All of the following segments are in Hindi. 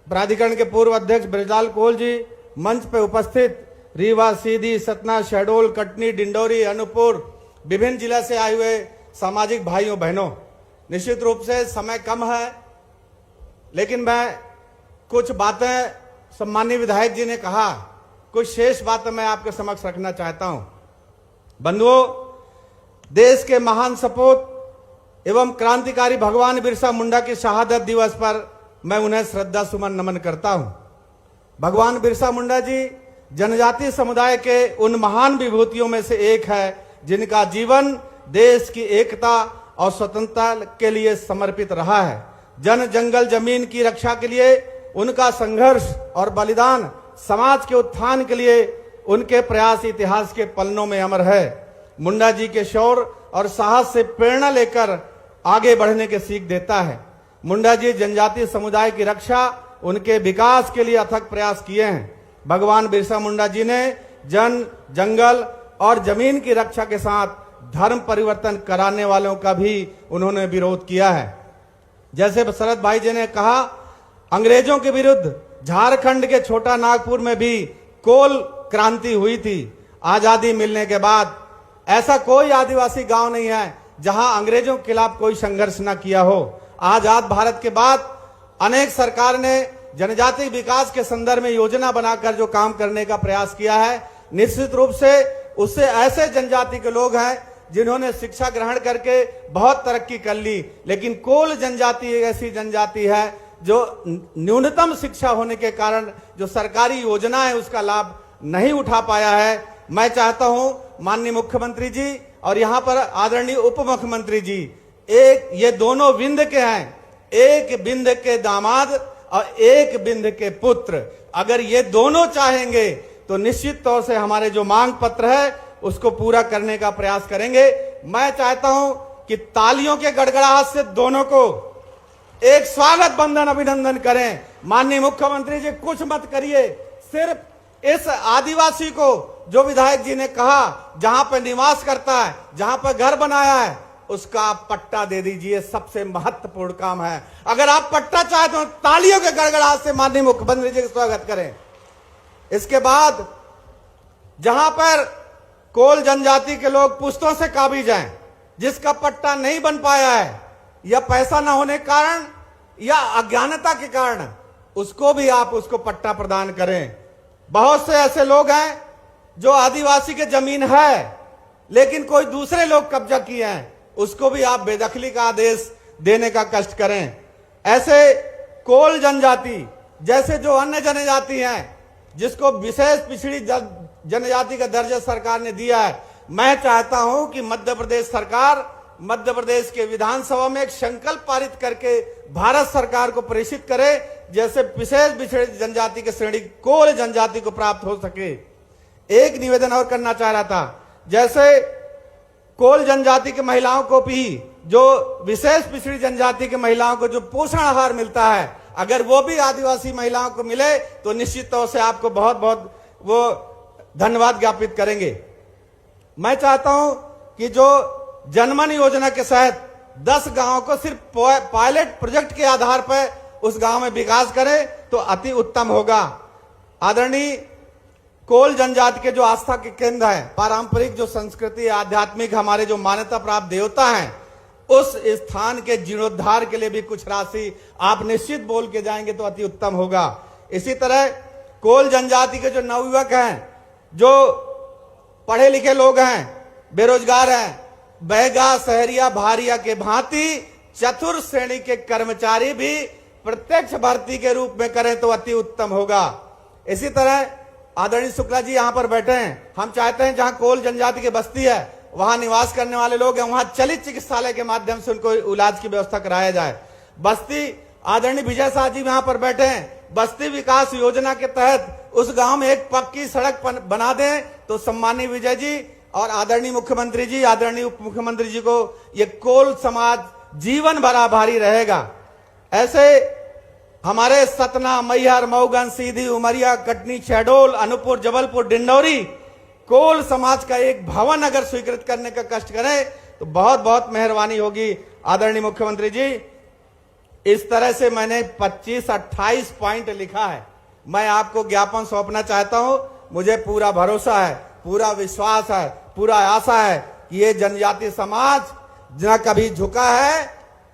प्राधिकरण के पूर्व अध्यक्ष ब्रजलाल कोल जी, मंच पे उपस्थित रीवा, सीधी, सतना, शहडोल, कटनी, डिंडोरी, अनूपपुर, विभिन्न जिला से आए हुए सामाजिक भाइयों बहनों, निश्चित रूप से समय कम है, लेकिन मैं कुछ बातें सम्मानीय विधायक जी ने कहा, कुछ शेष बातें मैं आपके समक्ष रखना चाहता हूं। बंधुओं, देश के महान सपूत एवं क्रांतिकारी भगवान बिरसा मुंडा की शहादत दिवस पर मैं उन्हें श्रद्धा सुमन नमन करता हूं। भगवान बिरसा मुंडा जी जनजातीय समुदाय के उन महान विभूतियों में से एक है जिनका जीवन देश की एकता और स्वतंत्रता के लिए समर्पित रहा है। जन जंगल जमीन की रक्षा के लिए उनका संघर्ष और बलिदान समाज के उत्थान के लिए उनके प्रयास इतिहास के पन्नों में अमर है। मुंडा जी के शौर्य और साहस से प्रेरणा लेकर आगे बढ़ने की सीख देता है। मुंडा जी जनजातीय समुदाय की रक्षा, उनके विकास के लिए अथक प्रयास किए हैं। भगवान बिरसा मुंडा जी ने जन जंगल और जमीन की रक्षा के साथ धर्म परिवर्तन कराने वालों का भी उन्होंने विरोध किया है। जैसे शरद भाई जी ने कहा, अंग्रेजों के विरुद्ध झारखंड के छोटा नागपुर में भी कोल क्रांति हुई थी। आजादी मिलने के बाद ऐसा कोई आदिवासी गांव नहीं है जहां अंग्रेजों के खिलाफ कोई संघर्ष न किया हो। आजाद भारत के बाद अनेक सरकार ने जनजातीय विकास के संदर्भ में योजना बनाकर जो काम करने का प्रयास किया है, निश्चित रूप से उससे ऐसे जनजाति के लोग हैं जिन्होंने शिक्षा ग्रहण करके बहुत तरक्की कर ली, लेकिन कोल जनजाति एक ऐसी जनजाति है जो न्यूनतम शिक्षा होने के कारण जो सरकारी योजना है उसका लाभ नहीं उठा पाया है। मैं चाहता हूं माननीय मुख्यमंत्री जी और यहां पर आदरणीय उप मुख्यमंत्री जी, एक ये दोनों विंध्य के हैं, एक विंध्य के दामाद और एक विंध्य के पुत्र। अगर ये दोनों चाहेंगे तो निश्चित तौर से हमारे जो मांग पत्र है उसको पूरा करने का प्रयास करेंगे। मैं चाहता हूं कि तालियों के गड़गड़ाहट से दोनों को एक स्वागत बंधन अभिनंदन करें। माननीय मुख्यमंत्री जी, कुछ मत करिए, सिर्फ इस आदिवासी को जो विधायक जी ने कहा जहां पर निवास करता है, जहां पर घर बनाया है, उसका आप पट्टा दे दीजिए। सबसे महत्वपूर्ण काम है। अगर आप पट्टा चाहते हो, तालियों के गड़गड़ाहट से माननीय मुख्यमंत्री जी का स्वागत करें। इसके बाद जहां पर कोल जनजाति के लोग पुश्तों से काबिज हैं, जिसका पट्टा नहीं बन पाया है या पैसा न होने के कारण या अज्ञानता के कारण, उसको भी आप उसको पट्टा प्रदान करें। बहुत से ऐसे लोग हैं जो आदिवासी के जमीन है लेकिन कोई दूसरे लोग कब्जा किए हैं, उसको भी आप बेदखली का आदेश देने का कष्ट करें। ऐसे कोल जनजाति जैसे जो अन्य जनजाति हैं जिसको विशेष पिछड़ी जनजाति का दर्जा सरकार ने दिया है, मैं चाहता हूं कि मध्य प्रदेश सरकार मध्य प्रदेश के विधानसभा में एक संकल्प पारित करके भारत सरकार को प्रेषित करे, जैसे विशेष पिछड़ी जनजाति के श्रेणी कोल जनजाति को प्राप्त हो सके। एक निवेदन और करना चाह रहा था, जैसे कोल जनजाति की महिलाओं को भी जो विशेष पिछड़ी जनजाति की महिलाओं को जो पोषण आहार मिलता है, अगर वो भी आदिवासी महिलाओं को मिले तो निश्चित तौर से आपको बहुत बहुत वो धन्यवाद ज्ञापित करेंगे। मैं चाहता हूं कि जो जनमन योजना के तहत 10 गांवों को सिर्फ पायलट प्रोजेक्ट के आधार पर उस गांव में विकास करें तो अति उत्तम होगा। आदरणीय कोल जनजाति के जो आस्था के केंद्र है, पारंपरिक जो संस्कृति आध्यात्मिक हमारे जो मान्यता प्राप्त देवता हैं, उस स्थान के जीर्णोद्धार के लिए भी कुछ राशि आप निश्चित बोल के जाएंगे तो अति उत्तम होगा। इसी तरह कोल जनजाति के जो नवयुवक हैं, जो पढ़े लिखे लोग हैं, बेरोजगार हैं, बैगा सहरिया भारिया के भांति चतुर्थ श्रेणी के कर्मचारी भी प्रत्यक्ष भर्ती के रूप में करें तो अति उत्तम होगा। इसी तरह आदरणीय शुक्ला जी यहां पर बैठे हैं, हम चाहते हैं जहां कोल जनजाति की बस्ती है वहां निवास करने वाले लोग हैं, वहां चलित चिकित्सालय के माध्यम से उनको इलाज की व्यवस्था कराया जाए। बस्ती आदरणीय विजय शाह जी यहां पर बैठे हैं, बस्ती विकास योजना के तहत उस गांव में एक पक्की सड़क बना दें तो सम्मानीय विजय जी और आदरणीय मुख्यमंत्री जी, आदरणीय उप मुख्यमंत्री जी को ये कोल समाज जीवन भर आभारी रहेगा। ऐसे हमारे सतना, मैहर, मऊगन, सीधी, उमरिया, कटनी, शहडोल, अनूपपुर, जबलपुर, डिंडौरी कोल समाज का एक भवन अगर स्वीकृत करने का कष्ट करें तो बहुत बहुत मेहरबानी होगी। आदरणीय मुख्यमंत्री जी, इस तरह से मैंने 25-28 पॉइंट लिखा है। मैं आपको ज्ञापन सौंपना चाहता हूं। मुझे पूरा भरोसा है, पूरा विश्वास है, पूरा आशा है कि ये जनजातीय समाज न कभी झुका है,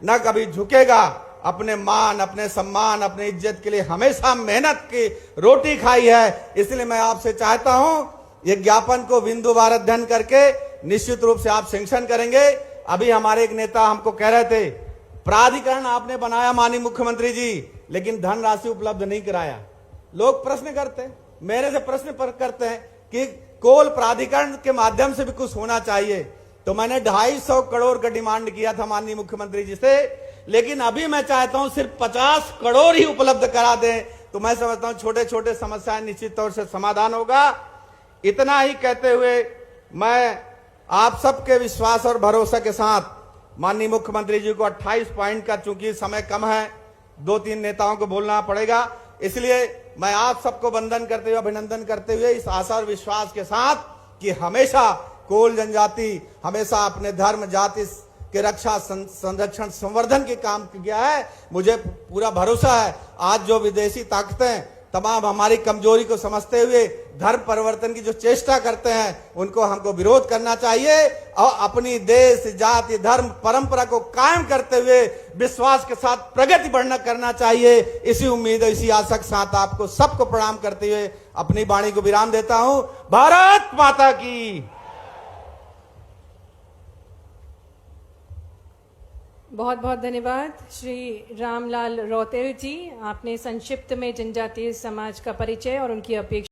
न कभी झुकेगा। अपने मान, अपने सम्मान, अपने इज्जत के लिए हमेशा मेहनत की रोटी खाई है। इसलिए मैं आपसे चाहता हूं ये ज्ञापन को बिंदुवार अध्ययन करके निश्चित रूप से आप सैंक्शन करेंगे। अभी हमारे एक नेता हमको कह रहे थे, प्राधिकरण आपने बनाया माननीय मुख्यमंत्री जी, लेकिन धनराशि उपलब्ध नहीं कराया। लोग प्रश्न करते हैं, मेरे से प्रश्न करते हैं कि कोल प्राधिकरण के माध्यम से भी कुछ होना चाहिए। तो मैंने 250 करोड़ का डिमांड किया था माननीय मुख्यमंत्री जी से, लेकिन अभी मैं चाहता हूं सिर्फ 50 करोड़ ही उपलब्ध करा दें। तो मैं समझता हूं छोटे छोटे समस्याएं निश्चित तौर से समाधान होगा। इतना ही कहते हुए मैं आप सबके विश्वास और भरोसा के साथ माननीय मुख्यमंत्री जी को 28 पॉइंट का, चूंकि समय कम है, 2-3 नेताओं को बोलना पड़ेगा, इसलिए मैं आप सबको वंदन करते हुए, अभिनंदन करते हुए इस आशा और विश्वास के साथ कि हमेशा कोल जनजाति हमेशा अपने धर्म जाति के रक्षा, संरक्षण, संवर्धन के काम किया है। मुझे पूरा भरोसा है आज जो विदेशी ताकतें तमाम हमारी कमजोरी को समझते हुए धर्म परिवर्तन की जो चेष्टा करते हैं, उनको हमको विरोध करना चाहिए और अपनी देश, जाति, धर्म, परंपरा को कायम करते हुए विश्वास के साथ प्रगति बढ़ना करना चाहिए। इसी उम्मीद, इसी आशा के साथ आपको सबको प्रणाम करते हुए अपनी वाणी को विराम देता हूं। भारत माता की। बहुत बहुत धन्यवाद श्री रामलाल रौतेल जी। आपने संक्षिप्त में जनजातीय समाज का परिचय और उनकी अपेक्षा